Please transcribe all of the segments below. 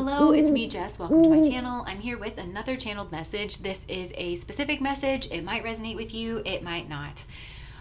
Hello, it's me, Jess. Welcome to my channel. I'm here with another channeled message. This is a specific message. It might resonate with you, it might not.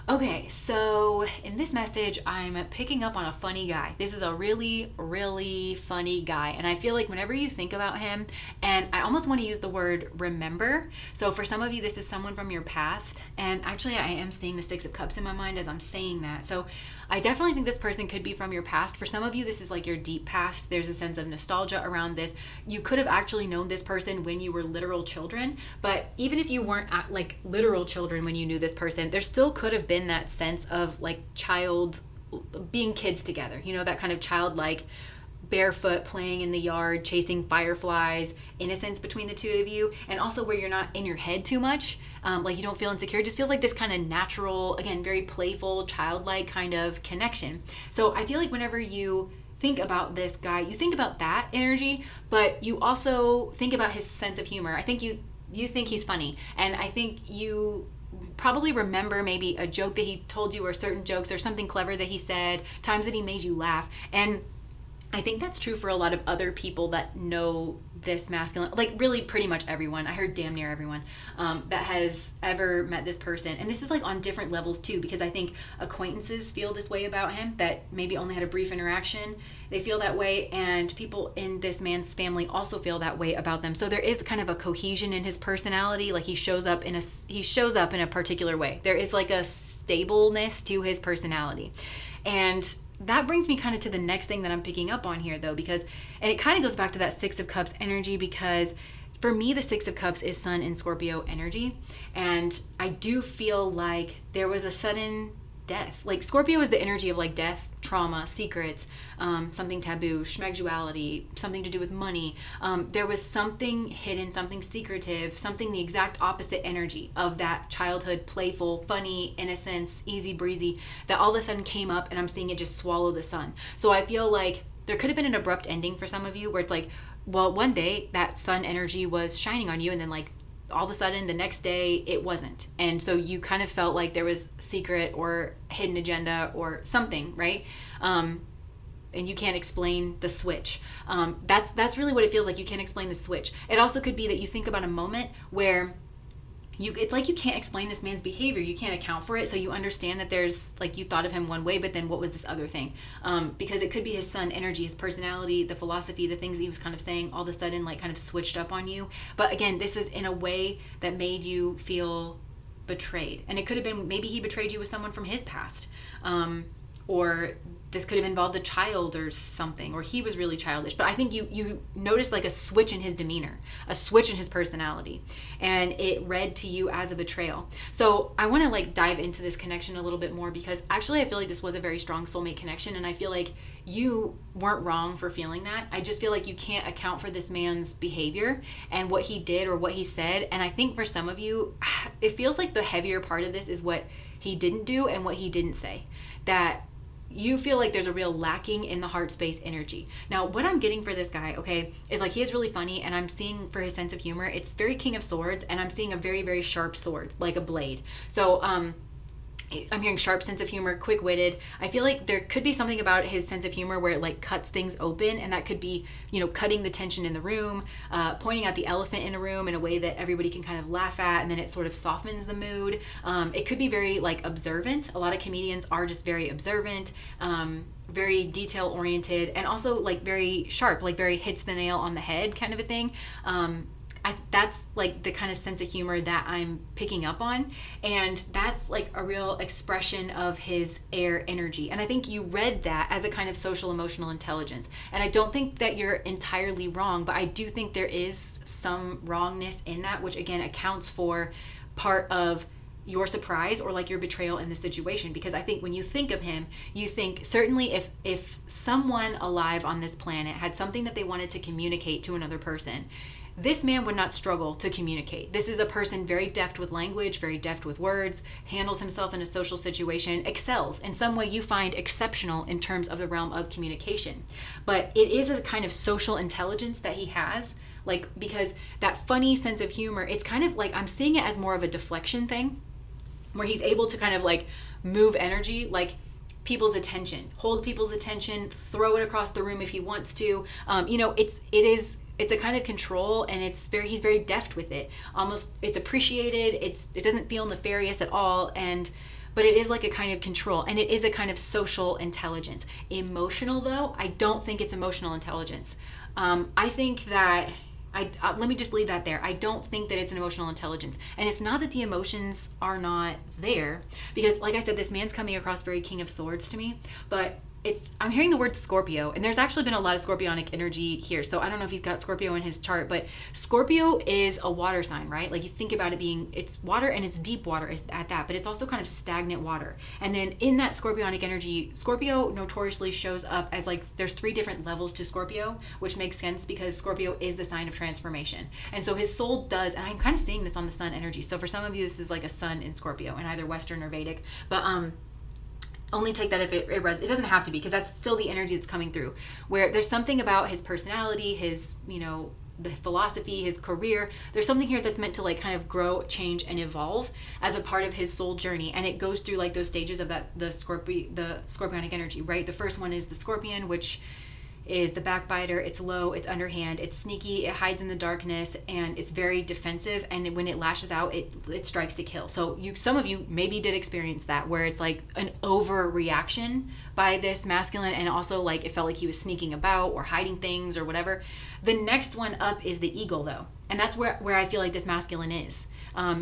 Okay, so in this message, I'm picking up on a funny guy. This is a really, really funny guy. And I feel like whenever you think about him, and I almost want to use the word remember. So for some of you, this is someone from your past. And actually, I am seeing the Six of Cups in my mind as I'm saying that. So I definitely think this person could be from your past. For some of you, this is like your deep past. There's a sense of nostalgia around this. You could have actually known this person when you were literal children. But even if you weren't like literal children when you knew this person, there still could have been that sense of like child being kids together, you know, that kind of childlike barefoot playing in the yard, chasing fireflies, innocence between the two of you, and also where you're not in your head too much, like you don't feel insecure. It just feels like this kind of natural, again, very playful, childlike kind of connection. So I feel like whenever you think about this guy, you think about that energy, but you also think about his sense of humor. I think you think he's funny, and I think you probably remember maybe a joke that he told you, or certain jokes, or something clever that he said, times that he made you laugh. And I think that's true for a lot of other people that know this masculine, like really pretty much everyone. I heard damn near everyone that has ever met this person. And this is like on different levels too, because I think acquaintances feel this way about him that maybe only had a brief interaction. They feel that way, and people in this man's family also feel that way about them. So there is kind of a cohesion in his personality. Like he shows up in a particular way. There is like a stableness to his personality. And that brings me kind of to the next thing that I'm picking up on here, though, because, and it kind of goes back to that Six of Cups energy, because for me, the Six of Cups is Sun in Scorpio energy. And I do feel like there was a sudden death. Like Scorpio is the energy of like death, trauma, secrets, something taboo, schmexuality, something to do with money. There was something hidden, something secretive, something the exact opposite energy of that childhood, playful, funny, innocence, easy breezy, that all of a sudden came up, and I'm seeing it just swallow the sun. So I feel like there could have been an abrupt ending for some of you where it's like, well, one day that sun energy was shining on you, and then like all of a sudden the next day it wasn't. And so you kind of felt like there was secret or hidden agenda or something, right? And you can't explain the switch. That's really what it feels like. You can't explain the switch. It also could be that you think about a moment where it's like you can't explain this man's behavior. You can't account for it. So you understand that there's like, you thought of him one way, but then what was this other thing? Because it could be his sun energy, his personality, the philosophy, the things he was kind of saying all of a sudden like kind of switched up on you. But again, this is in a way that made you feel betrayed. And it could have been, maybe he betrayed you with someone from his past. Or this could have involved a child or something, or he was really childish. But I think you noticed like a switch in his demeanor, a switch in his personality, and it read to you as a betrayal. So I want to like dive into this connection a little bit more, because actually I feel like this was a very strong soulmate connection, and I feel like you weren't wrong for feeling that. I just feel like you can't account for this man's behavior and what he did or what he said. And I think for some of you, it feels like the heavier part of this is what he didn't do and what he didn't say. That you feel like there's a real lacking in the heart space energy. Now, what I'm getting for this guy, okay, is like he is really funny, and I'm seeing for his sense of humor, it's very King of Swords, and I'm seeing a very, very sharp sword, like a blade. So, I'm hearing sharp sense of humor, quick-witted. I feel like there could be something about his sense of humor where it like cuts things open, and that could be, you know, cutting the tension in the room, pointing out the elephant in a room in a way that everybody can kind of laugh at, and then it sort of softens the mood. It could be very like observant. A lot of comedians are just very observant, very detail-oriented, and also like very sharp, like very hits the nail on the head kind of a thing. That's like the kind of sense of humor that I'm picking up on, and that's like a real expression of his air energy. And I think you read that as a kind of social emotional intelligence, and I don't think that you're entirely wrong, but I do think there is some wrongness in that, which again accounts for part of your surprise or like your betrayal in the situation. Because I think when you think of him, you think certainly if someone alive on this planet had something that they wanted to communicate to another person, this man would not struggle to communicate. This is a person very deft with language, very deft with words, handles himself in a social situation, excels. In some way you find exceptional in terms of the realm of communication. But it is a kind of social intelligence that he has, like, because that funny sense of humor, it's kind of like, I'm seeing it as more of a deflection thing, where he's able to kind of like move energy. Like people's attention, hold people's attention, throw it across the room if he wants to. It's a kind of control, and he's very deft with it. Almost, it's appreciated. It doesn't feel nefarious at all, but it is like a kind of control, and it is a kind of social intelligence. Emotional, though, I don't think it's emotional intelligence. I think that let me just leave that there. I don't think that it's an emotional intelligence. And it's not that the emotions are not there, because like I said, this man's coming across very King of Swords to me, but I'm hearing the word Scorpio, and there's actually been a lot of scorpionic energy here. So I don't know if he's got Scorpio in his chart, but Scorpio is a water sign, right? Like, you think about it being, it's water, and it's deep water is at that, but it's also kind of stagnant water. And then in that scorpionic energy, Scorpio notoriously shows up as like, there's 3 different levels to Scorpio, which makes sense because Scorpio is the sign of transformation. And so his soul does, and I'm kind of seeing this on the sun energy. So for some of you, this is like a sun in Scorpio in either Western or Vedic, but only take that if it doesn't have to be, because that's still the energy that's coming through, where there's something about his personality, his, the philosophy, his career. There's something here that's meant to like kind of grow, change, and evolve as a part of his soul journey. And it goes through like those stages of the scorpionic energy, right? The first one is the scorpion, which is the backbiter. It's low, it's underhand, it's sneaky, it hides in the darkness, and it's very defensive, and when it lashes out, it strikes to kill. So some of you maybe did experience that, where it's like an overreaction by this masculine, and also like it felt like he was sneaking about or hiding things or whatever. The next one up is the eagle, though, and that's where I feel like this masculine is.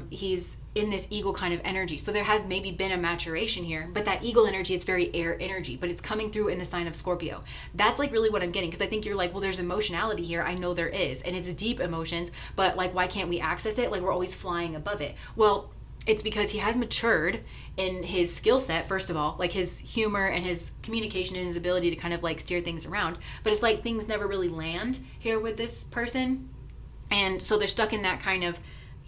He's in this eagle kind of energy. So there has maybe been a maturation here, but that eagle energy, it's very air energy, but it's coming through in the sign of Scorpio. That's like really what I'm getting, because I think you're like, well, there's emotionality here. I know there is, and it's deep emotions, but like, why can't we access it? Like, we're always flying above it. Well, it's because he has matured in his skill set, first of all, like his humor and his communication and his ability to kind of like steer things around. But it's like things never really land here with this person. And so they're stuck in that kind of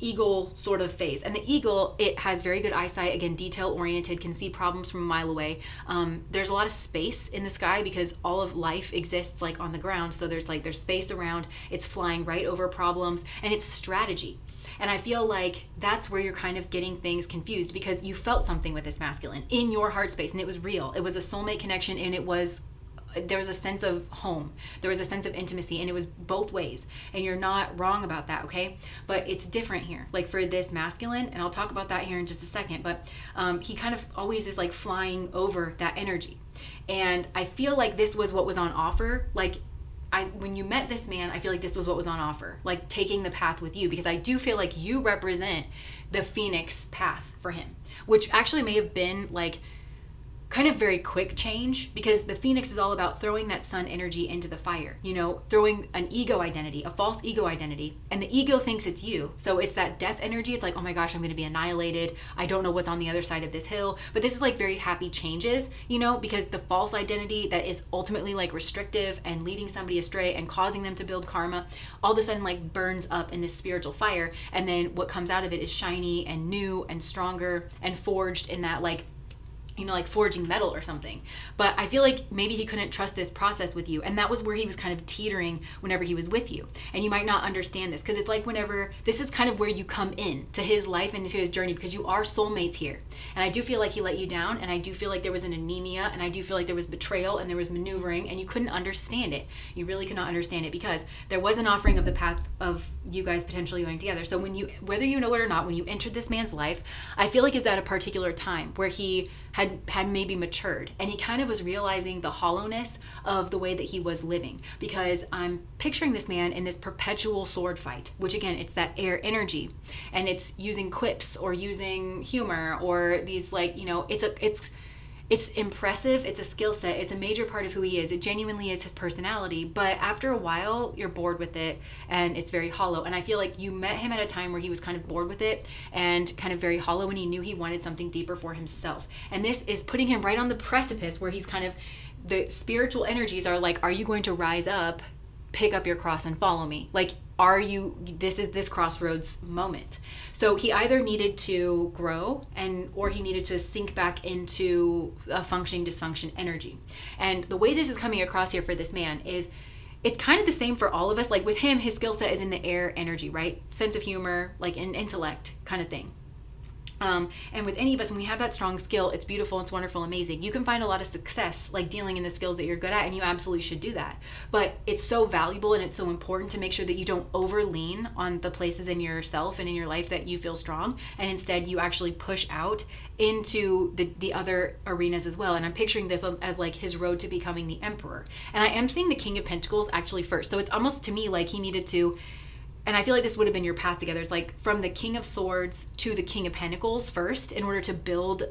eagle sort of phase. And the eagle, it has very good eyesight, again, detail oriented, can see problems from a mile away. There's a lot of space in the sky because all of life exists like on the ground. So there's space around, it's flying right over problems, and it's strategy. And I feel like that's where you're kind of getting things confused, because you felt something with this masculine in your heart space, and it was real. It was a soulmate connection, and there was a sense of home. There was a sense of intimacy, and it was both ways. And you're not wrong about that, okay? But it's different here. Like for this masculine, and I'll talk about that here in just a second, but he kind of always is like flying over that energy. And I feel like this was what was on offer. Like, when you met this man, I feel like this was what was on offer, like taking the path with you, because I do feel like you represent the Phoenix path for him, which actually may have been like kind of very quick change, because the Phoenix is all about throwing that sun energy into the fire, throwing an ego identity, a false ego identity, and the ego thinks it's you. So it's that death energy. It's like, oh my gosh, I'm going to be annihilated. I don't know what's on the other side of this hill. But this is like very happy changes, because the false identity that is ultimately like restrictive and leading somebody astray and causing them to build karma, all of a sudden like burns up in this spiritual fire. And then what comes out of it is shiny and new and stronger and forged in that like forging metal or something. But I feel like maybe he couldn't trust this process with you. And that was where he was kind of teetering whenever he was with you. And you might not understand this, because it's like this is kind of where you come in to his life and to his journey, because you are soulmates here. And I do feel like he let you down, and I do feel like there was an anemia, and I do feel like there was betrayal, and there was maneuvering, and you couldn't understand it. You really could not understand it, because there was an offering of the path of you guys potentially going together. So whether you know it or not, when you entered this man's life, I feel like it was at a particular time where he had maybe matured, and he kind of was realizing the hollowness of the way that he was living, because I'm picturing this man in this perpetual sword fight, which again, it's that air energy, and it's using quips or using humor or these like, it's impressive. It's a skill set. It's a major part of who he is. It genuinely is his personality. But after a while, you're bored with it, and it's very hollow. And I feel like you met him at a time where he was kind of bored with it and kind of very hollow, and he knew he wanted something deeper for himself. And this is putting him right on the precipice where he's kind of, the spiritual energies are like, are you going to rise up, pick up your cross, and follow me? Like, this is this crossroads moment. So he either needed to grow or he needed to sink back into a functioning dysfunction energy. And the way this is coming across here for this man is, it's kind of the same for all of us. Like with him, his skill set is in the air energy, right? Sense of humor, like an intellect kind of thing. And with any of us, when we have that strong skill, it's beautiful, it's wonderful, amazing. You can find a lot of success like dealing in the skills that you're good at, and you absolutely should do that. But it's so valuable and it's so important to make sure that you don't over lean on the places in yourself and in your life that you feel strong, and instead you actually push out into the other arenas as well. And I'm picturing this as like his road to becoming the emperor. And I am seeing the King of Pentacles actually first. So it's almost to me like he needed to, and I feel like this would have been your path together. It's like from the King of Swords to the King of Pentacles first, in order to build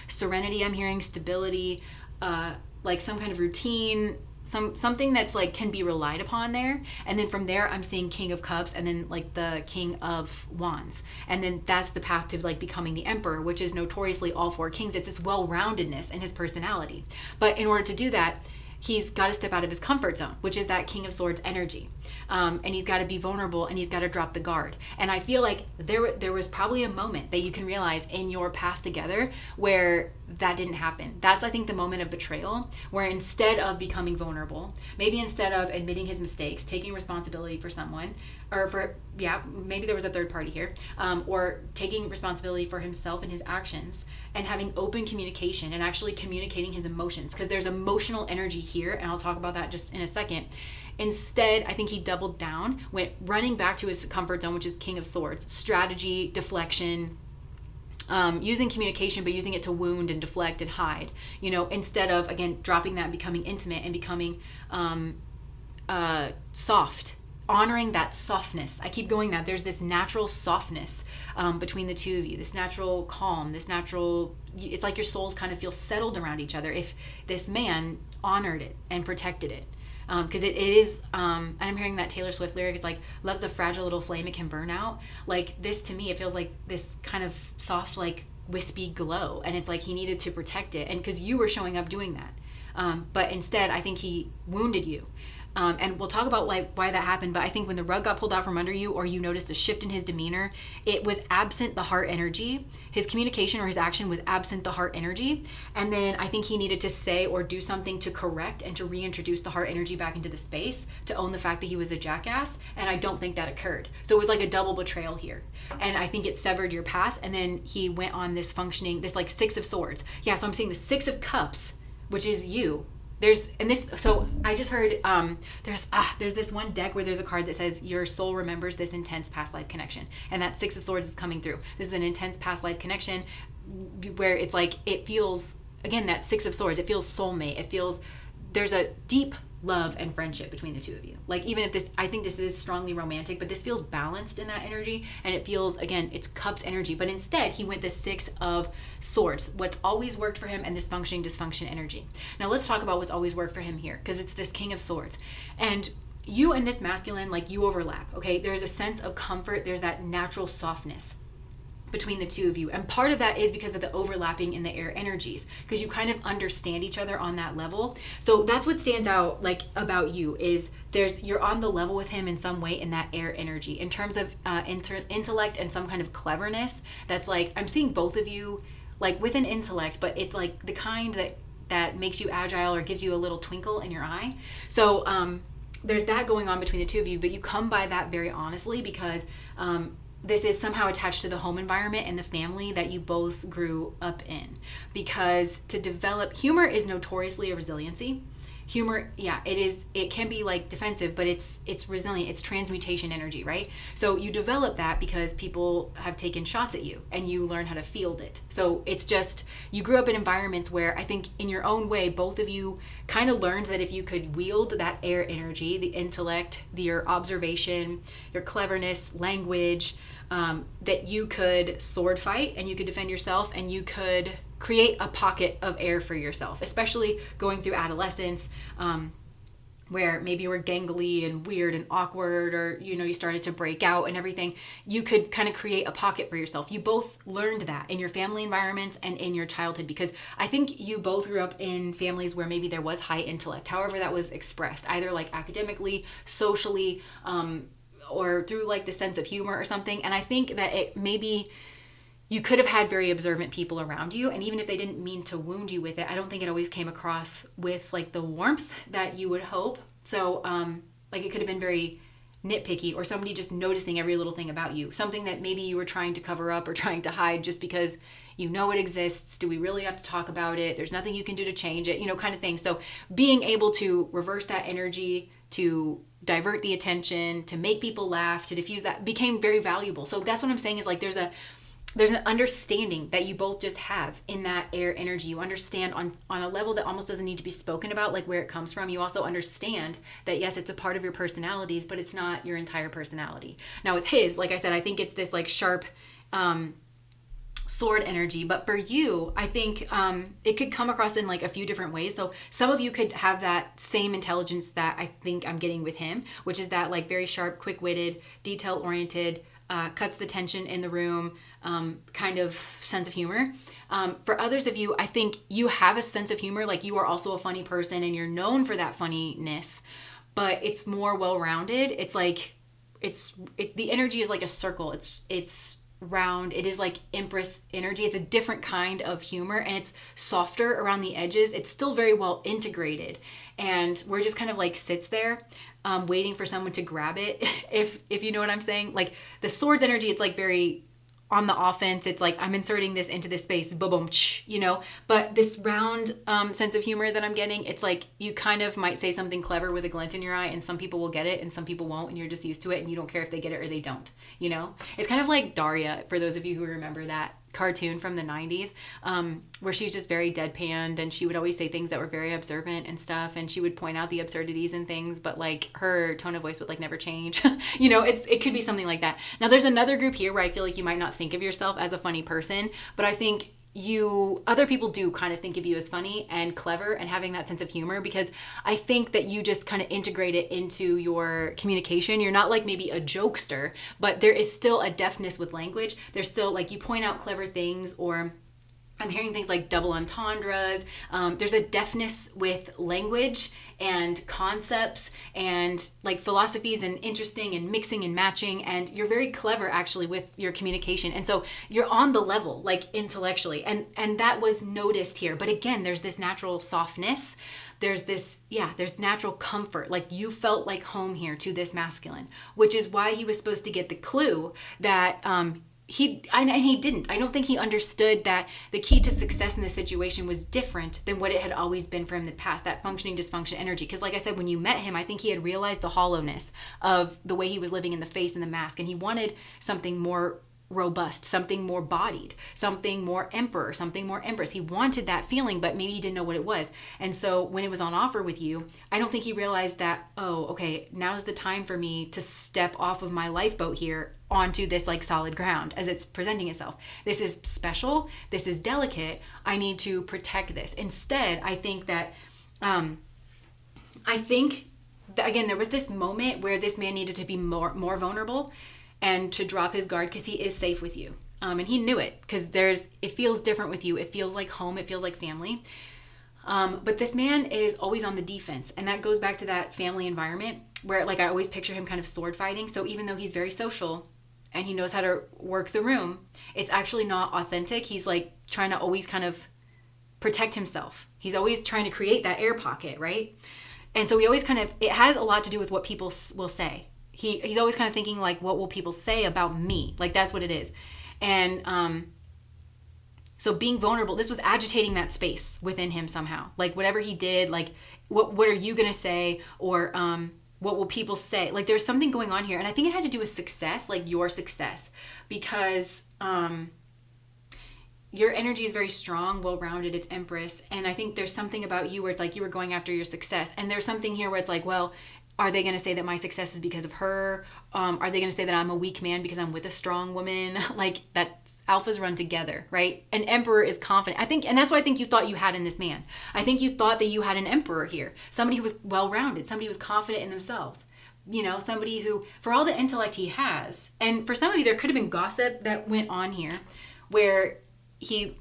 serenity. I'm hearing stability, like some kind of routine, something that's like can be relied upon there. And then from there, I'm seeing King of Cups, and then like the King of Wands, and then that's the path to like becoming the Emperor, which is notoriously all four kings. It's this well-roundedness in his personality. But in order to do that, he's got to step out of his comfort zone, which is that King of Swords energy. And he's got to be vulnerable, and he's got to drop the guard. And I feel like there was probably a moment that you can realize in your path together where that didn't happen. That's, I think, the moment of betrayal, where instead of becoming vulnerable, maybe instead of admitting his mistakes, taking responsibility for someone, or for, maybe there was a third party here, or taking responsibility for himself and his actions, and having open communication and actually communicating his emotions, because there's emotional energy here, and I'll talk about that just in a second. Instead, I think he doubled down, went running back to his comfort zone, which is King of Swords, strategy, deflection, using communication, but using it to wound and deflect and hide, instead of, again, dropping that, becoming intimate and becoming soft, honoring that softness. I keep going that there's this natural softness between the two of you, this natural calm, this natural, it's like your souls kind of feel settled around each other if this man honored it and protected it. Because it is, and I'm hearing that Taylor Swift lyric, it's like, love's a fragile little flame, it can burn out. Like this, to me, it feels like this kind of soft, like wispy glow. And it's like he needed to protect it. And because you were showing up doing that. But instead, I think he wounded you. And we'll talk about like why that happened, but I think when the rug got pulled out from under you, or you noticed a shift in his demeanor, it was absent the heart energy. His communication or his action was absent the heart energy. And then I think he needed to say or do something to correct and to reintroduce the heart energy back into the space, to own the fact that he was a jackass. And I don't think that occurred. So it was like a double betrayal here. And I think it severed your path. And then he went on this functioning, this like Six of Swords. Yeah, so I'm seeing the Six of Cups, which is you. So I just heard, there's this one deck where there's a card that says your soul remembers this intense past life connection. And that Six of Swords is coming through. This is an intense past life connection where it's like, it feels, again, that Six of Swords, it feels soulmate. It feels, there's a deep love and friendship between the two of you. Like, even if this, I think this is strongly romantic, but this feels balanced in that energy. And it feels, again, it's cups energy, but instead he went the Six of Swords, what's always worked for him, and this functioning dysfunction energy. Now let's talk about what's always worked for him here, because it's this King of Swords. And you and this masculine, like, you overlap, okay? There's a sense of comfort. There's that natural softness between the two of you, and part of that is because of the overlapping in the air energies, because you kind of understand each other on that level. So that's what stands out, like, about you, is you're on the level with him in some way in that air energy, in terms of intellect and some kind of cleverness. That's like, I'm seeing both of you like with an intellect, but it's like the kind that makes you agile or gives you a little twinkle in your eye. So there's that going on between the two of you, but you come by that very honestly, because this is somehow attached to the home environment and the family that you both grew up in. Because to develop, humor is notoriously a resiliency. Humor, yeah, it can be like defensive, but it's resilient, it's transmutation energy, right? So you develop that because people have taken shots at you and you learn how to field it. So it's just, you grew up in environments where I think in your own way, both of you kind of learned that if you could wield that air energy, the intellect, your observation, your cleverness, language, that you could sword fight and you could defend yourself and you could create a pocket of air for yourself, especially going through adolescence, where maybe you were gangly and weird and awkward, or, you started to break out and everything. You could kind of create a pocket for yourself. You both learned that in your family environments and in your childhood, because I think you both grew up in families where maybe there was high intellect, however that was expressed, either like academically, socially, or through like the sense of humor or something. And I think that it maybe you could have had very observant people around you, and even if they didn't mean to wound you with it, I don't think it always came across with like the warmth that you would hope. So like it could have been very nitpicky, or somebody just noticing every little thing about you, something that maybe you were trying to cover up or trying to hide just because you know it exists. Do we really have to talk about it? There's nothing you can do to change it, kind of thing. So being able to reverse that energy, to divert the attention, to make people laugh, to diffuse that became very valuable. So that's what I'm saying is like there's an understanding that you both just have in that air energy. You understand on a level that almost doesn't need to be spoken about, like where it comes from. You also understand that yes, it's a part of your personalities, but it's not your entire personality. Now with his, like I said, I think it's this like sharp sword energy, but for you, I think it could come across in like a few different ways. So some of you could have that same intelligence that I think I'm getting with him, which is that like very sharp, quick-witted, detail-oriented, cuts the tension in the room, kind of sense of humor. For others of you, I think you have a sense of humor, like you are also a funny person and you're known for that funniness, but it's more well-rounded. It's like, the energy is like a circle. It's round. It is like Empress energy. It's a different kind of humor and it's softer around the edges. It's still very well integrated. And where it just kind of like sits there, waiting for someone to grab it. If you know what I'm saying, like the swords energy, it's like very on the offense. It's like, I'm inserting this into this space, boom, boom, but this round sense of humor that I'm getting, it's like you kind of might say something clever with a glint in your eye and some people will get it and some people won't, and you're just used to it and you don't care if they get it or they don't, It's kind of like Daria, for those of you who remember that cartoon from the 90s, where she's just very deadpanned and she would always say things that were very observant and stuff, and she would point out the absurdities and things, but like her tone of voice would like never change. It could be something like that. Now there's another group here where I feel like you might not think of yourself as a funny person, but I think other people do kind of think of you as funny and clever and having that sense of humor, because I think that you just kind of integrate it into your communication. You're not like maybe a jokester, but there is still a deftness with language. There's still like, you point out clever things, or I'm hearing things like double entendres. There's a deftness with language and concepts and like philosophies and interesting and mixing and matching. And you're very clever actually with your communication. And so you're on the level, like intellectually. And that was noticed here. But again, there's this natural softness. There's natural comfort. Like you felt like home here to this masculine, which is why he was supposed to get the clue that, he didn't. I don't think he understood that the key to success in this situation was different than what it had always been for him in the past, that functioning dysfunction energy. Because like I said, when you met him, I think he had realized the hollowness of the way he was living in the face and the mask, and he wanted something more robust, something more bodied, something more emperor, something more empress. He wanted that feeling, but maybe he didn't know what it was. And so when it was on offer with you, I don't think he realized that, oh, okay, now's the time for me to step off of my lifeboat here onto this like solid ground as it's presenting itself. This is special. This is delicate. I need to protect this. Instead, I think that, again, there was this moment where this man needed to be more vulnerable and to drop his guard, because he is safe with you. And he knew it, because it feels different with you. It feels like home. It feels like family. But this man is always on the defense. And that goes back to that family environment where like I always picture him kind of sword fighting. So even though he's very social and he knows how to work the room, it's actually not authentic. He's like trying to always kind of protect himself. He's always trying to create that air pocket, right? And so he always it has a lot to do with what people will say. He's always kind of thinking like, what will people say about me? Like that's what it is. And so being vulnerable, this was agitating that space within him somehow. Like whatever he did, like what are you gonna say? Or what will people say? Like there's something going on here. And I think it had to do with success, like your success, because your energy is very strong, well-rounded, it's Empress. And I think there's something about you where it's like you were going after your success. And there's something here where it's like, well, are they going to say that my success is because of her? Are they going to say that I'm a weak man because I'm with a strong woman? Like that alphas run together, right? An emperor is confident. I think, and that's what I think you thought you had in this man. I think you thought that you had an emperor here. Somebody who was well-rounded, somebody who was confident in themselves. Somebody who, for all the intellect he has, and for some of you, there could have been gossip that went on here where he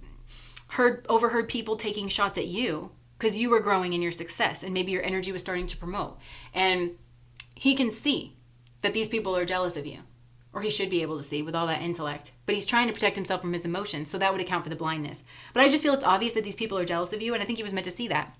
overheard people taking shots at you because you were growing in your success and maybe your energy was starting to promote. And he can see that these people are jealous of you, or he should be able to see with all that intellect, but he's trying to protect himself from his emotions. So that would account for the blindness. But I just feel it's obvious that these people are jealous of you. And I think he was meant to see that.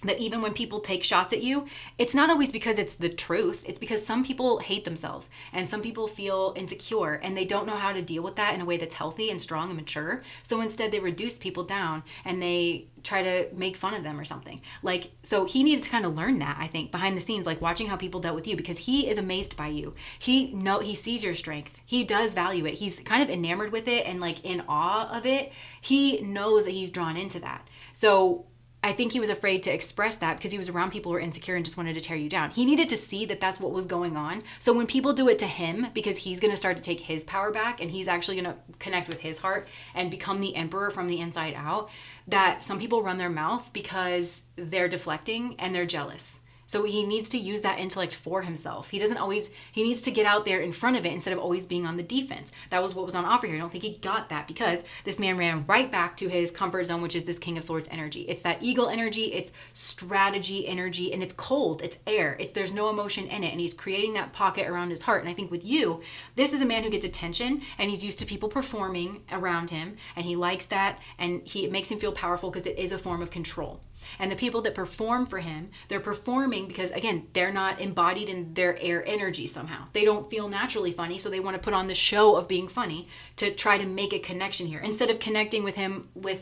that even when people take shots at you, it's not always because it's the truth. It's because some people hate themselves and some people feel insecure and they don't know how to deal with that in a way that's healthy and strong and mature. So instead they reduce people down and they try to make fun of them or something. Like, so he needed to kind of learn that, I think, behind the scenes, like watching how people dealt with you, because he is amazed by you. He sees your strength. He does value it. He's kind of enamored with it and like in awe of it. He knows that he's drawn into that. So I think he was afraid to express that because he was around people who were insecure and just wanted to tear you down. He needed to see that that's what was going on. So when people do it to him, because he's going to start to take his power back and he's actually going to connect with his heart and become the emperor from the inside out, that some people run their mouth because they're deflecting and they're jealous. So he needs to use that intellect for himself. He needs to get out there in front of it instead of always being on the defense. That was what was on offer here. I don't think he got that because this man ran right back to his comfort zone, which is this King of Swords energy. It's that eagle energy, it's strategy energy, and it's cold, it's air. There's no emotion in it, and he's creating that pocket around his heart. And I think with you, this is a man who gets attention, and he's used to people performing around him, and he likes that, and it makes him feel powerful because it is a form of control. And the people that perform for him, they're performing because, again, they're not embodied in their air energy somehow. They don't feel naturally funny, so they want to put on the show of being funny to try to make a connection here instead of connecting with him with,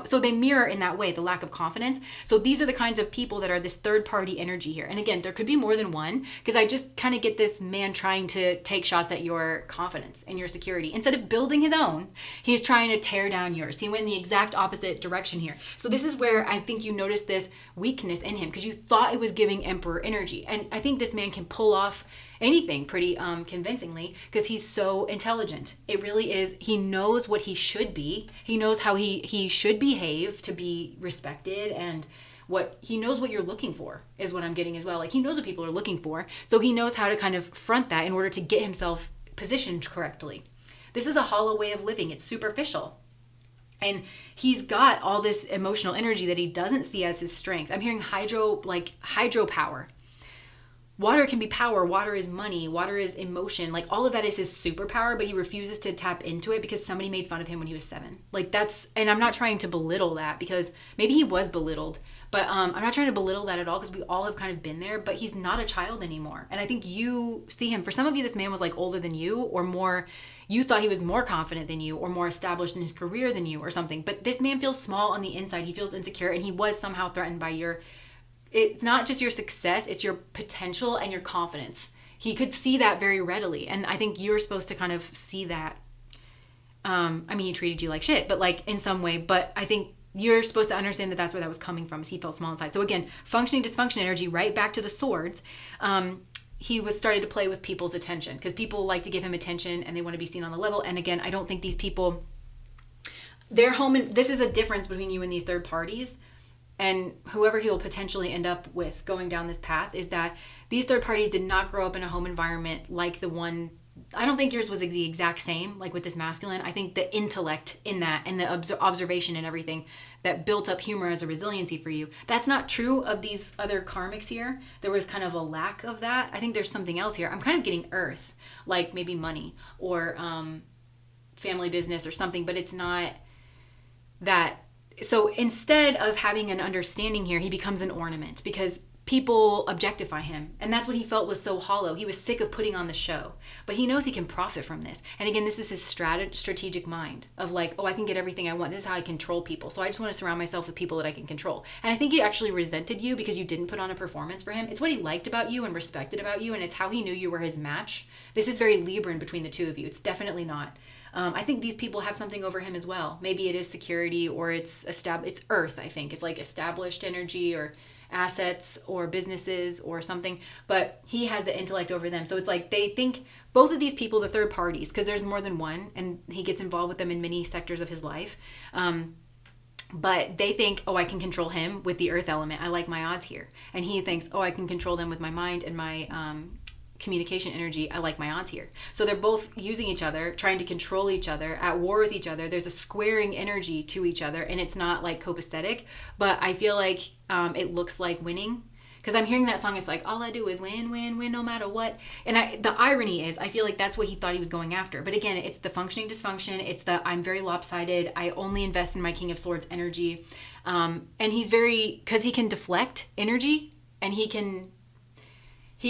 so they mirror in that way the lack of confidence. So these are the kinds of people that are this third party energy here. And again, there could be more than one because I just kind of get this man trying to take shots at your confidence and your security. Instead of building his own, he's trying to tear down yours. He went in the exact opposite direction here. So this is where I think you notice this weakness in him because you thought it was giving emperor energy. And I think this man can pull off anything pretty convincingly because he's so intelligent. It really is. He knows what he should be. He knows how he should behave to be respected, and he knows what you're looking for is what I'm getting as well. Like he knows what people are looking for. So he knows how to kind of front that in order to get himself positioned correctly. This is a hollow way of living. It's superficial. And he's got all this emotional energy that he doesn't see as his strength. I'm hearing hydropower. Water can be power. Water is money. Water is emotion. Like all of that is his superpower, but he refuses to tap into it because somebody made fun of him when he was 7. Like and I'm not trying to belittle that because maybe he was belittled, but I'm not trying to belittle that at all because we all have kind of been there, but he's not a child anymore. And I think you see him. For some of you, this man was like older than you or more. You thought he was more confident than you or more established in his career than you or something. But this man feels small on the inside. He feels insecure and he was somehow threatened by it's not just your success, it's your potential and your confidence. He could see that very readily. And I think you're supposed to kind of see that. He treated you like shit, but like in some way, but I think you're supposed to understand that that's where that was coming from, is he felt small inside. So again, functioning dysfunction energy, right back to the swords. He was starting to play with people's attention because people like to give him attention and they want to be seen on the level. And again, I don't think these people, their home, this is a difference between you and these third parties. And whoever he'll potentially end up with going down this path is that these third parties did not grow up in a home environment like the one. I don't think yours was the exact same, like with this masculine. I think the intellect in that and the observation and everything that built up humor as a resiliency for you. That's not true of these other karmics here. There was kind of a lack of that. I think there's something else here. I'm kind of getting earth, like maybe money or family business or something, but it's not that. So instead of having an understanding here, he becomes an ornament because people objectify him. And that's what he felt was so hollow. He was sick of putting on the show. But he knows he can profit from this. And again, this is his strategic mind of like, oh, I can get everything I want. This is how I control people. So I just want to surround myself with people that I can control. And I think he actually resented you because you didn't put on a performance for him. It's what he liked about you and respected about you. And it's how he knew you were his match. This is very Libran between the two of you. It's definitely not. I think these people have something over him as well. Maybe it is security or it's earth, I think. It's like established energy or assets or businesses or something. But he has the intellect over them. So it's like they think both of these people, the third parties, because there's more than one and he gets involved with them in many sectors of his life. But they think, oh, I can control him with the earth element. I like my odds here. And he thinks, oh, I can control them with my mind and my communication energy. I like my odds here. So they're both using each other, trying to control each other, at war with each other. There's a squaring energy to each other, and it's not like copacetic, but I feel like it looks like winning Because I'm hearing that song, it's like, all I do is win, win, win, no matter what. And the irony is, I feel like that's what he thought he was going after. But again, it's the functioning dysfunction. It's the, I'm very lopsided. I only invest in my King of Swords energy. And he's very, because he can deflect energy, and he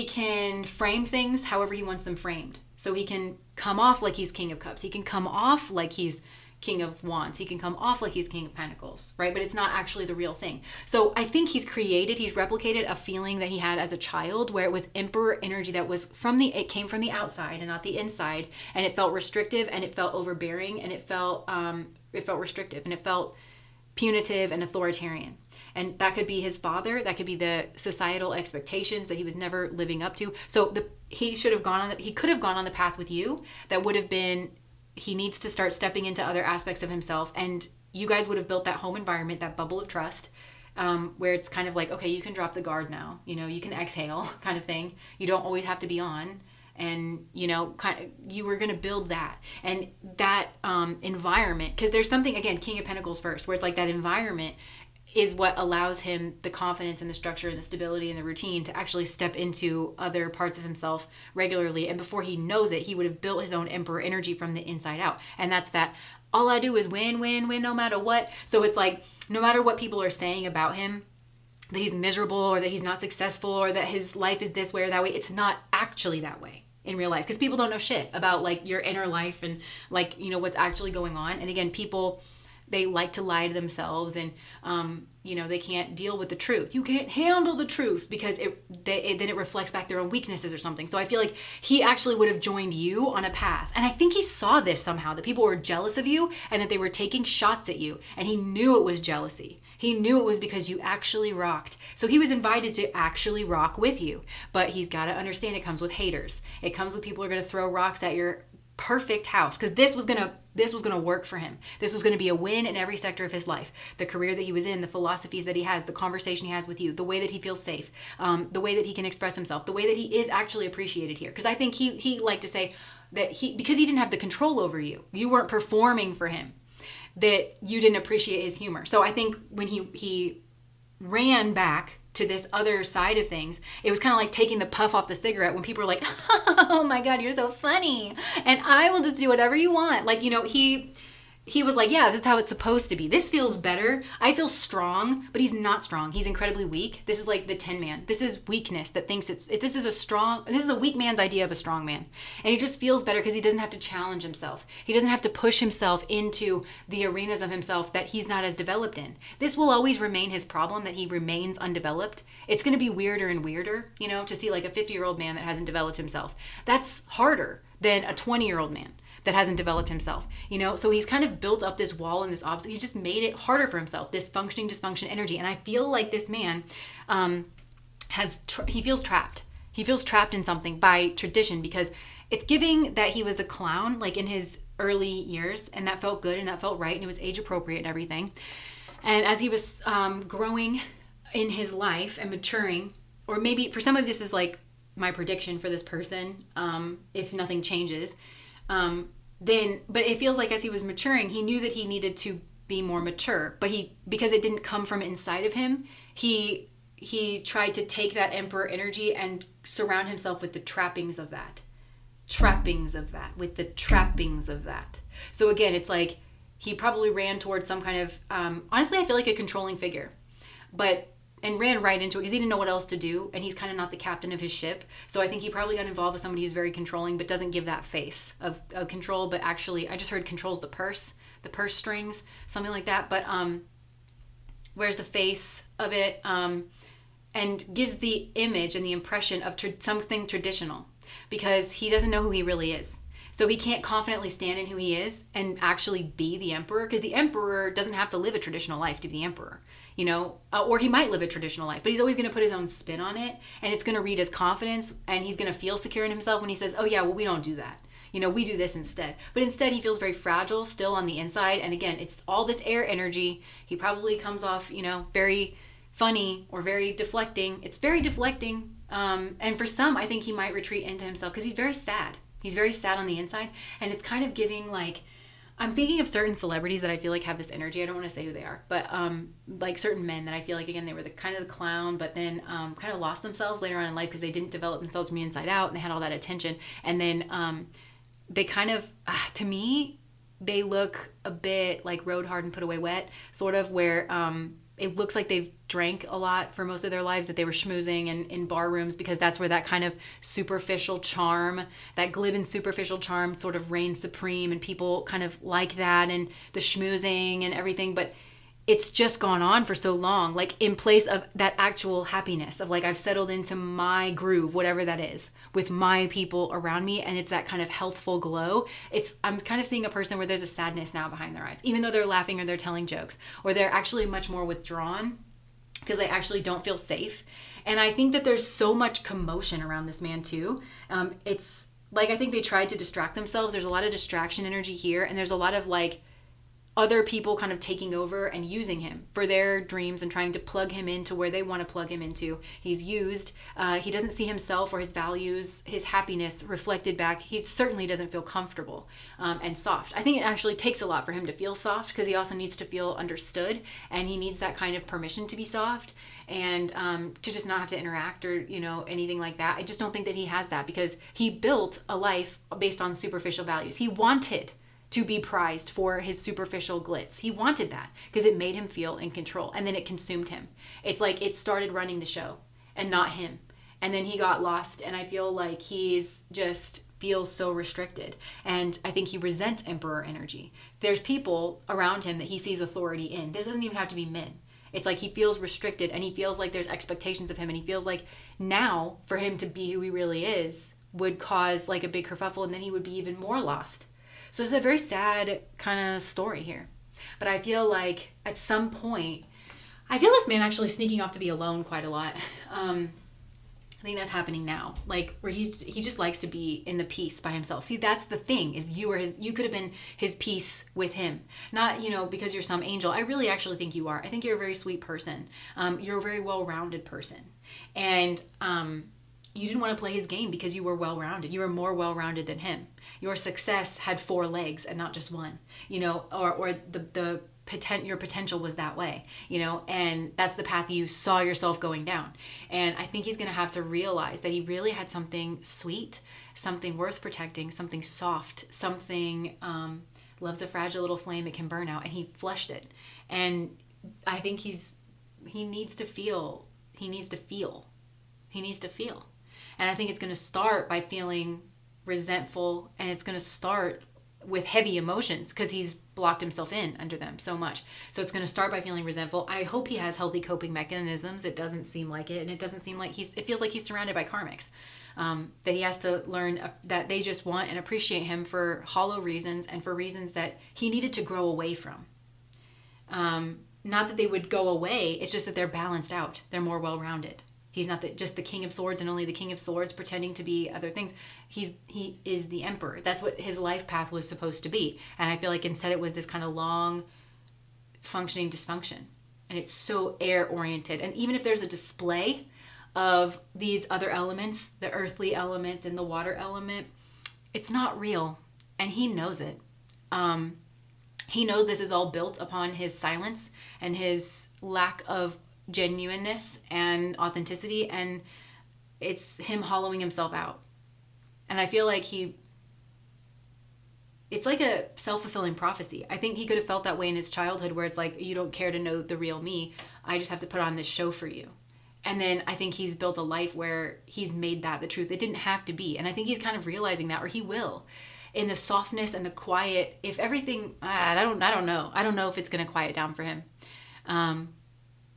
can frame things however he wants them framed. So he can come off like he's King of Cups. He can come off like he's King of Wands. He can come off like he's King of Pentacles, right? But it's not actually the real thing. So I think he's replicated a feeling that he had as a child, where it was Emperor energy that was it came from the outside and not the inside, and it felt restrictive, and it felt overbearing, and it felt restrictive, and it felt punitive and authoritarian. And that could be his father. That could be the societal expectations that he was never living up to. So he could have gone on the path with you that would have been, he needs to start stepping into other aspects of himself. And you guys would have built that home environment, that bubble of trust, where it's kind of like, okay, you can drop the guard now. You can exhale, kind of thing. You don't always have to be on. And, you were going to build that. And that environment, because there's something, again, King of Pentacles first, where it's like that environment is what allows him the confidence and the structure and the stability and the routine to actually step into other parts of himself regularly. And before he knows it, he would have built his own Emperor energy from the inside out. And that's that, all I do is win, win, win, no matter what. So it's like, no matter what people are saying about him, that he's miserable or that he's not successful or that his life is this way or that way, it's not actually that way in real life. Because people don't know shit about like your inner life and like, what's actually going on. And again, people, they like to lie to themselves, and they can't deal with the truth. You can't handle the truth because then it reflects back their own weaknesses or something. So I feel like he actually would have joined you on a path. And I think he saw this somehow, that people were jealous of you and that they were taking shots at you. And he knew it was jealousy. He knew it was because you actually rocked. So he was invited to actually rock with you. But he's got to understand it comes with haters. It comes with people who are going to throw rocks at your perfect house, because this was gonna work for him. This was gonna be a win in every sector of his life. The career that he was in, the philosophies that he has, the conversation he has with you, the way that he feels safe, the way that he can express himself, the way that he is actually appreciated here. Because I think he liked to say that because he didn't have the control over you, you weren't performing for him, that you didn't appreciate his humor. So I think when he ran back to this other side of things, it was kind of like taking the puff off the cigarette when people were like, oh my God, you're so funny. And I will just do whatever you want. Like, he was like, yeah, this is how it's supposed to be. This feels better. I feel strong, but he's not strong. He's incredibly weak. This is like the Tin Man. This is weakness that thinks this is a weak man's idea of a strong man. And he just feels better because he doesn't have to challenge himself. He doesn't have to push himself into the arenas of himself that he's not as developed in. This will always remain his problem, that he remains undeveloped. It's going to be weirder and weirder, to see like a 50-year-old man that hasn't developed himself. That's harder than a 20-year-old man that hasn't developed himself, so he's kind of built up this wall and this obstacle. He just made it harder for himself, this functioning dysfunction energy. And I feel like this man he feels trapped. He feels trapped in something by tradition, because it's giving that he was a clown like in his early years, and that felt good and that felt right, and it was age appropriate and everything. And as he was growing in his life and maturing, or maybe for some of this is like my prediction for this person, if nothing changes, but it feels like as he was maturing, he knew that he needed to be more mature, but because it didn't come from inside of him, he tried to take that Emperor energy and surround himself with the trappings of that. So again, it's like he probably ran towards some kind of, honestly, I feel like a controlling figure, and ran right into it because he didn't know what else to do, and he's kind of not the captain of his ship. So I think he probably got involved with somebody who's very controlling but doesn't give that face of control, but actually I just heard controls the purse strings, something like that, but wears the face of it, and gives the image and the impression of something traditional, because he doesn't know who he really is. So he can't confidently stand in who he is and actually be the Emperor, because the Emperor doesn't have to live a traditional life to be the Emperor. Or he might live a traditional life, but he's always going to put his own spin on it, and it's going to read as confidence, and he's going to feel secure in himself when he says, oh yeah, well, we don't do that. We do this instead. But instead he feels very fragile still on the inside. And again, it's all this air energy. He probably comes off, very funny or very deflecting. It's very deflecting. And for some, I think he might retreat into himself because he's very sad. He's very sad on the inside. And it's kind of giving like, I'm thinking of certain celebrities that I feel like have this energy. I don't want to say who they are, but like certain men that I feel like, again, they were the kind of the clown, but then kind of lost themselves later on in life because they didn't develop themselves from the inside out, and they had all that attention, and then they kind of, to me, they look a bit like rode hard and put away wet, sort of, where it looks like they've drank a lot for most of their lives, that they were schmoozing and in bar rooms, because that's where that kind of superficial charm, that glib and superficial charm sort of reigns supreme, and people kind of like that and the schmoozing and everything. But it's just gone on for so long, like in place of that actual happiness of like, I've settled into my groove, whatever that is, with my people around me, and it's that kind of healthful glow. I'm kind of seeing a person where there's a sadness now behind their eyes, even though they're laughing or they're telling jokes, or they're actually much more withdrawn because they actually don't feel safe. And I think that there's so much commotion around this man too. It's like, I think they tried to distract themselves. There's a lot of distraction energy here, and there's a lot of like other people kind of taking over and using him for their dreams and trying to plug him into where they want to plug him into. He's used. He doesn't see himself or his values, his happiness reflected back. He certainly doesn't feel comfortable and soft. I think it actually takes a lot for him to feel soft, because he also needs to feel understood, and he needs that kind of permission to be soft, and to just not have to interact or, anything like that. I just don't think that he has that, because he built a life based on superficial values. He wanted to be prized for his superficial glitz. He wanted that because it made him feel in control, and then it consumed him. It's like it started running the show and not him. And then he got lost, and I feel like he's just feels so restricted. And I think he resents emperor energy. There's people around him that he sees authority in. This doesn't even have to be men. It's like he feels restricted, and he feels like there's expectations of him, and he feels like now for him to be who he really is would cause like a big kerfuffle, and then he would be even more lost. So it's a very sad kind of story here. But I feel like at some point, I feel this man actually sneaking off to be alone quite a lot. I think that's happening now, like where he just likes to be in the peace by himself. See, that's the thing, is you could have been his peace with him, not because you're some angel. I really actually think you are. I think you're a very sweet person. You're a very well-rounded person, and you didn't want to play his game because you were well-rounded. You were more well-rounded than him. Your success had 4 legs and not just one, or your potential was that way, and that's the path you saw yourself going down. And I think he's going to have to realize that he really had something sweet, something worth protecting, something soft, something, love's a fragile little flame, it can burn out, and he flushed it. And I think he needs to feel. And I think it's going to start by feeling resentful, and it's going to start with heavy emotions because he's blocked himself in under them so much. So it's going to start by feeling resentful. I hope he has healthy coping mechanisms. It doesn't seem like it, and it doesn't seem like it feels like he's surrounded by karmics. That he has to learn that they just want and appreciate him for hollow reasons, and for reasons that he needed to grow away from. Not that they would go away, it's just that they're balanced out. They're more well-rounded. He's not just the King of Swords and only the King of Swords pretending to be other things. He is the Emperor. That's what his life path was supposed to be. And I feel like instead it was this kind of long functioning dysfunction. And it's so air-oriented. And even if there's a display of these other elements, the earthly element and the water element, it's not real. And he knows it. He knows this is all built upon his silence and his lack of genuineness and authenticity, and it's him hollowing himself out. And I feel like it's like a self-fulfilling prophecy. I think he could have felt that way in his childhood, where it's like, you don't care to know the real me, I just have to put on this show for you. And then I think he's built a life where he's made that the truth. It didn't have to be. And I think he's kind of realizing that, or he will, in the softness and the quiet. If everything, I don't know. I don't know if it's going to quiet down for him.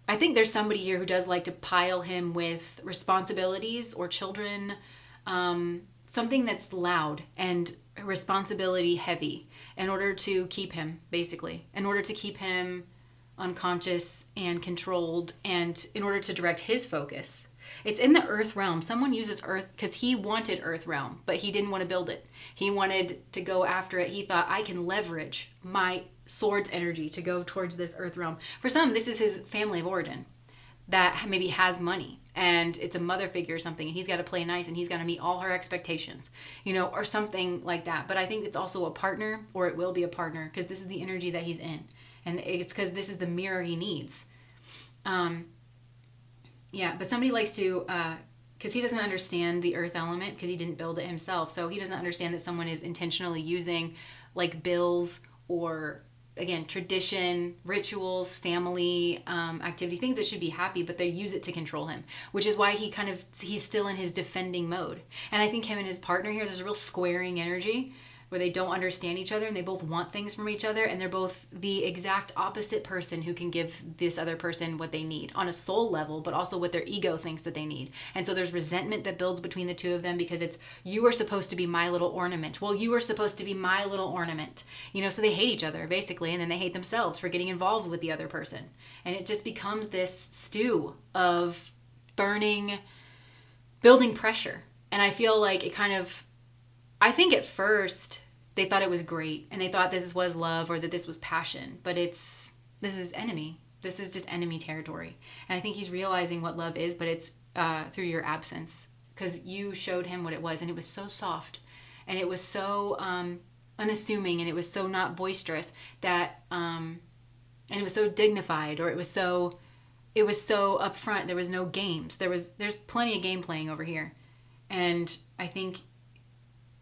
I think there's somebody here who does like to pile him with responsibilities or children, something that's loud and responsibility heavy, in order to keep him, basically, in order to keep him unconscious and controlled, and in order to direct his focus. It's in the earth realm. Someone uses earth because he wanted earth realm, but he didn't want to build it. He wanted to go after it. He thought, I can leverage my sword's energy to go towards this earth realm. For some, this is his family of origin. that maybe has money, and it's a mother figure or something, and he's got to play nice and he's got to meet all her expectations, or something like that. But I think it's also a partner, or it will be a partner, because this is the energy that he's in, and it's because this is the mirror he needs. But somebody likes to, because he doesn't understand the earth element, because he didn't build it himself, so he doesn't understand that someone is intentionally using like bills, or again, tradition, rituals, family, activity, things that should be happy, but they use it to control him, which is why he's still in his defending mode. And I think him and his partner here, there's a real squaring energy where they don't understand each other, and they both want things from each other, and they're both the exact opposite person who can give this other person what they need on a soul level, but also what their ego thinks that they need. And so there's resentment that builds between the two of them, because it's, you are supposed to be my little ornament. Well, you are supposed to be my little ornament. So they hate each other basically, and then they hate themselves for getting involved with the other person. And it just becomes this stew of building pressure. And I feel like it I think at first they thought it was great, and they thought this was love, or that this was passion, but this is enemy. This is just enemy territory. And I think he's realizing what love is, but it's through your absence, because you showed him what it was, and it was so soft, and it was so unassuming, and it was so not boisterous, that and it was so dignified, or it was so upfront. There was no games. There's plenty of game playing over here. And I think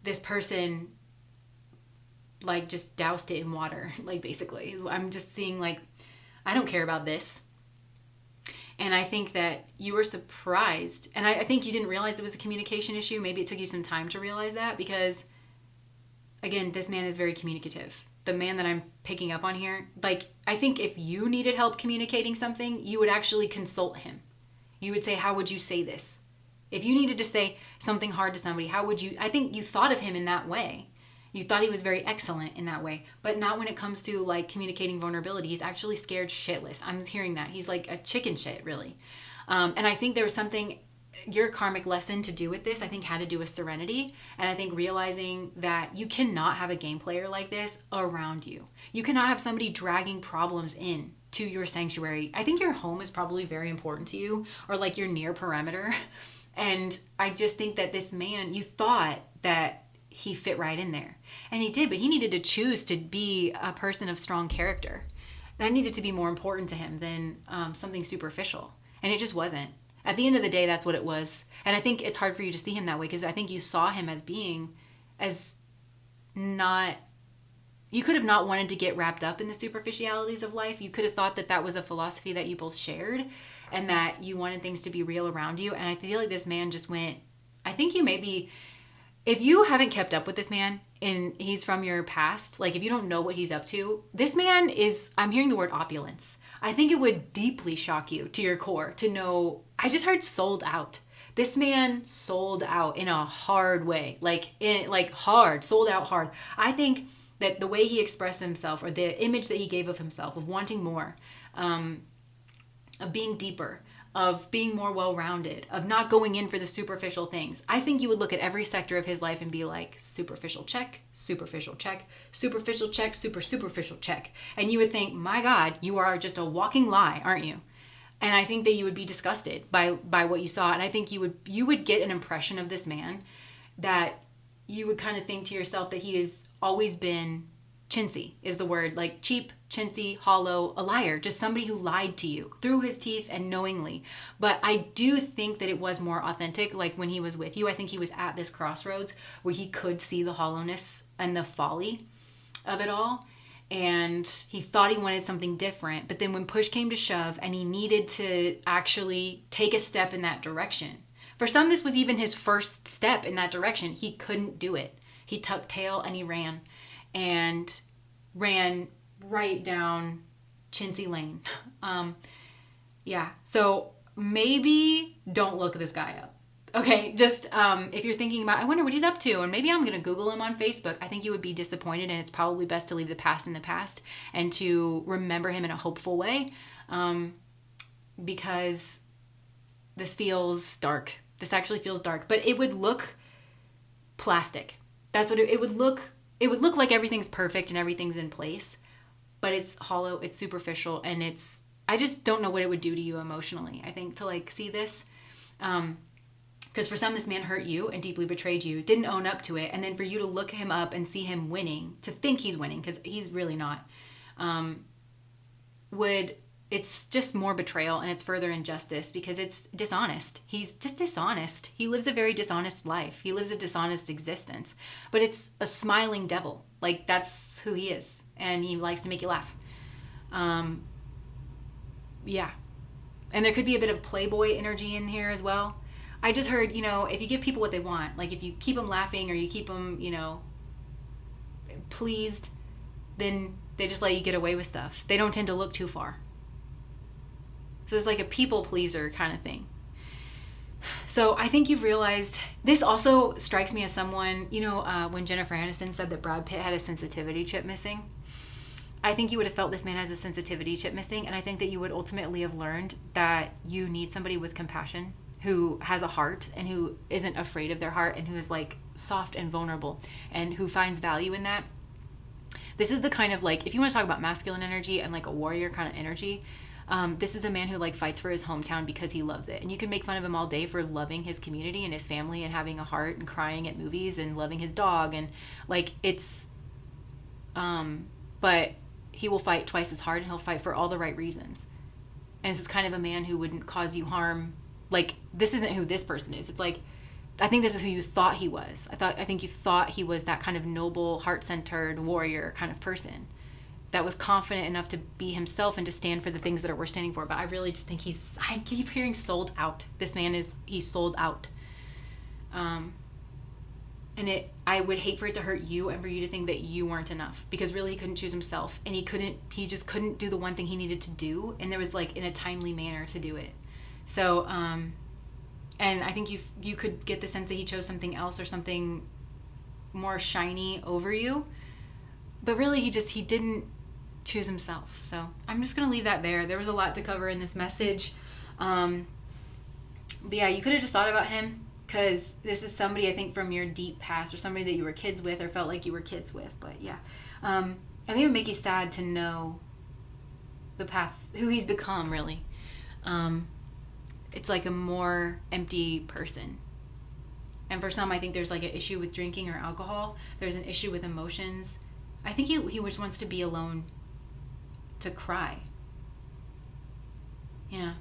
this person like just doused it in water, like basically. I'm just seeing like, I don't care about this. And I think that you were surprised. And I think you didn't realize it was a communication issue. Maybe it took you some time to realize that, because again, this man is very communicative. The man that I'm picking up on here, like, I think if you needed help communicating something, you would actually consult him. You would say, how would you say this? If you needed to say something hard to somebody, how would you? I think you thought of him in that way. You thought he was very excellent in that way, but not when it comes to like communicating vulnerability. He's actually scared shitless. I'm hearing that. He's like a chicken shit, really. And I think there was something, your karmic lesson to do with this, I think had to do with serenity. And I think realizing that you cannot have a game player like this around you. You cannot have somebody dragging problems in to your sanctuary. I think your home is probably very important to you, or like your near perimeter. And I just think that this man, you thought that he fit right in there. And he did, but he needed to choose to be a person of strong character. That needed to be more important to him than something superficial. And it just wasn't. At the end of the day, that's what it was. And I think it's hard for you to see him that way, because I think you saw him as being, as not, you could have not wanted to get wrapped up in the superficialities of life. You could have thought that that was a philosophy that you both shared, and that you wanted things to be real around you. And I feel like this man just went, I think you maybe, if you haven't kept up with this man and he's from your past, like if you don't know what he's up to, this man is, I'm hearing the word opulence. I think it would deeply shock you to your core to know, I just heard sold out. This man sold out in a hard way, hard, sold out hard. I think that the way he expressed himself, or the image that he gave of himself, of wanting more, of being deeper, of being more well-rounded, of not going in for the superficial things. I think you would look at every sector of his life and be like, superficial check, superficial check, superficial check, superficial check. And you would think, my God, you are just a walking lie, aren't you? And I think that you would be disgusted by what you saw. And I think you would get an impression of this man that you would kind of think to yourself that he has always been chintzy, is the word, like cheap, chintzy, hollow, a liar, just somebody who lied to you through his teeth and knowingly. But I do think that it was more authentic, like when he was with you. I think he was at this crossroads where he could see the hollowness and the folly of it all. And he thought he wanted something different. But then when push came to shove and he needed to actually take a step in that direction. For some, this was even his first step in that direction. He couldn't do it. He tucked tail and he ran. And ran right down chintzy lane. So maybe don't look this guy up. Okay, just if you're thinking about, I wonder what he's up to, and maybe I'm going to Google him on Facebook, I think you would be disappointed, and it's probably best to leave the past in the past and to remember him in a hopeful way, because this feels dark. This actually feels dark, but it would look plastic. That's what it would look. It would look like everything's perfect and everything's in place, but it's hollow, it's superficial, and I just don't know what it would do to you emotionally. I think to like see this, because for some, this man hurt you and deeply betrayed you, didn't own up to it, and then for you to look him up and see him winning, to think he's winning, because he's really not, it's just more betrayal, and it's further injustice because it's dishonest. He's just dishonest. He lives a very dishonest life. He lives a dishonest existence, but it's a smiling devil. Like, that's who he is, and he likes to make you laugh. Yeah. And there could be a bit of playboy energy in here as well. I just heard, if you give people what they want, like if you keep them laughing or you keep them, pleased, then they just let you get away with stuff. They don't tend to look too far. So it's like a people pleaser kind of thing. So I think you've realized, this also strikes me as someone, when Jennifer Aniston said that Brad Pitt had a sensitivity chip missing, I think you would have felt this man has a sensitivity chip missing, and I think that you would ultimately have learned that you need somebody with compassion, who has a heart and who isn't afraid of their heart and who is like soft and vulnerable and who finds value in that. This is the kind of, like, if you want to talk about masculine energy and like a warrior kind of energy, this is a man who like fights for his hometown because he loves it. And you can make fun of him all day for loving his community and his family and having a heart and crying at movies and loving his dog, and like it's but he will fight twice as hard, and he'll fight for all the right reasons. And this is kind of a man who wouldn't cause you harm. Like, this isn't who this person is. It's like, I think this is who you thought he was. I think you thought he was that kind of noble, heart-centered warrior kind of person that was confident enough to be himself and to stand for the things that are worth standing for. But I really just think I keep hearing sold out. This man he's sold out. And I would hate for it to hurt you and for you to think that you weren't enough, because really he couldn't choose himself, and he just couldn't do the one thing he needed to do, and there was like in a timely manner to do it. So, and I think you could get the sense that he chose something else or something more shiny over you, but really he didn't choose himself. So I'm just going to leave that there. There was a lot to cover in this message. But yeah, you could have just thought about him, because this is somebody, I think, from your deep past, or somebody that you were kids with or felt like you were kids with. But yeah, I think it would make you sad to know the path, who he's become, really. It's like a more empty person. And for some, I think there's like an issue with drinking or alcohol. There's an issue with emotions. I think he just wants to be alone to cry. Yeah.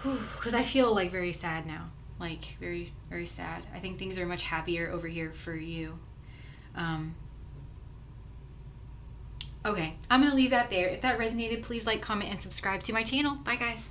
Because I feel like very sad now. Like very, very sad. I think things are much happier over here for you. Okay, I'm going to leave that there. If that resonated, please like, comment, and subscribe to my channel. Bye, guys.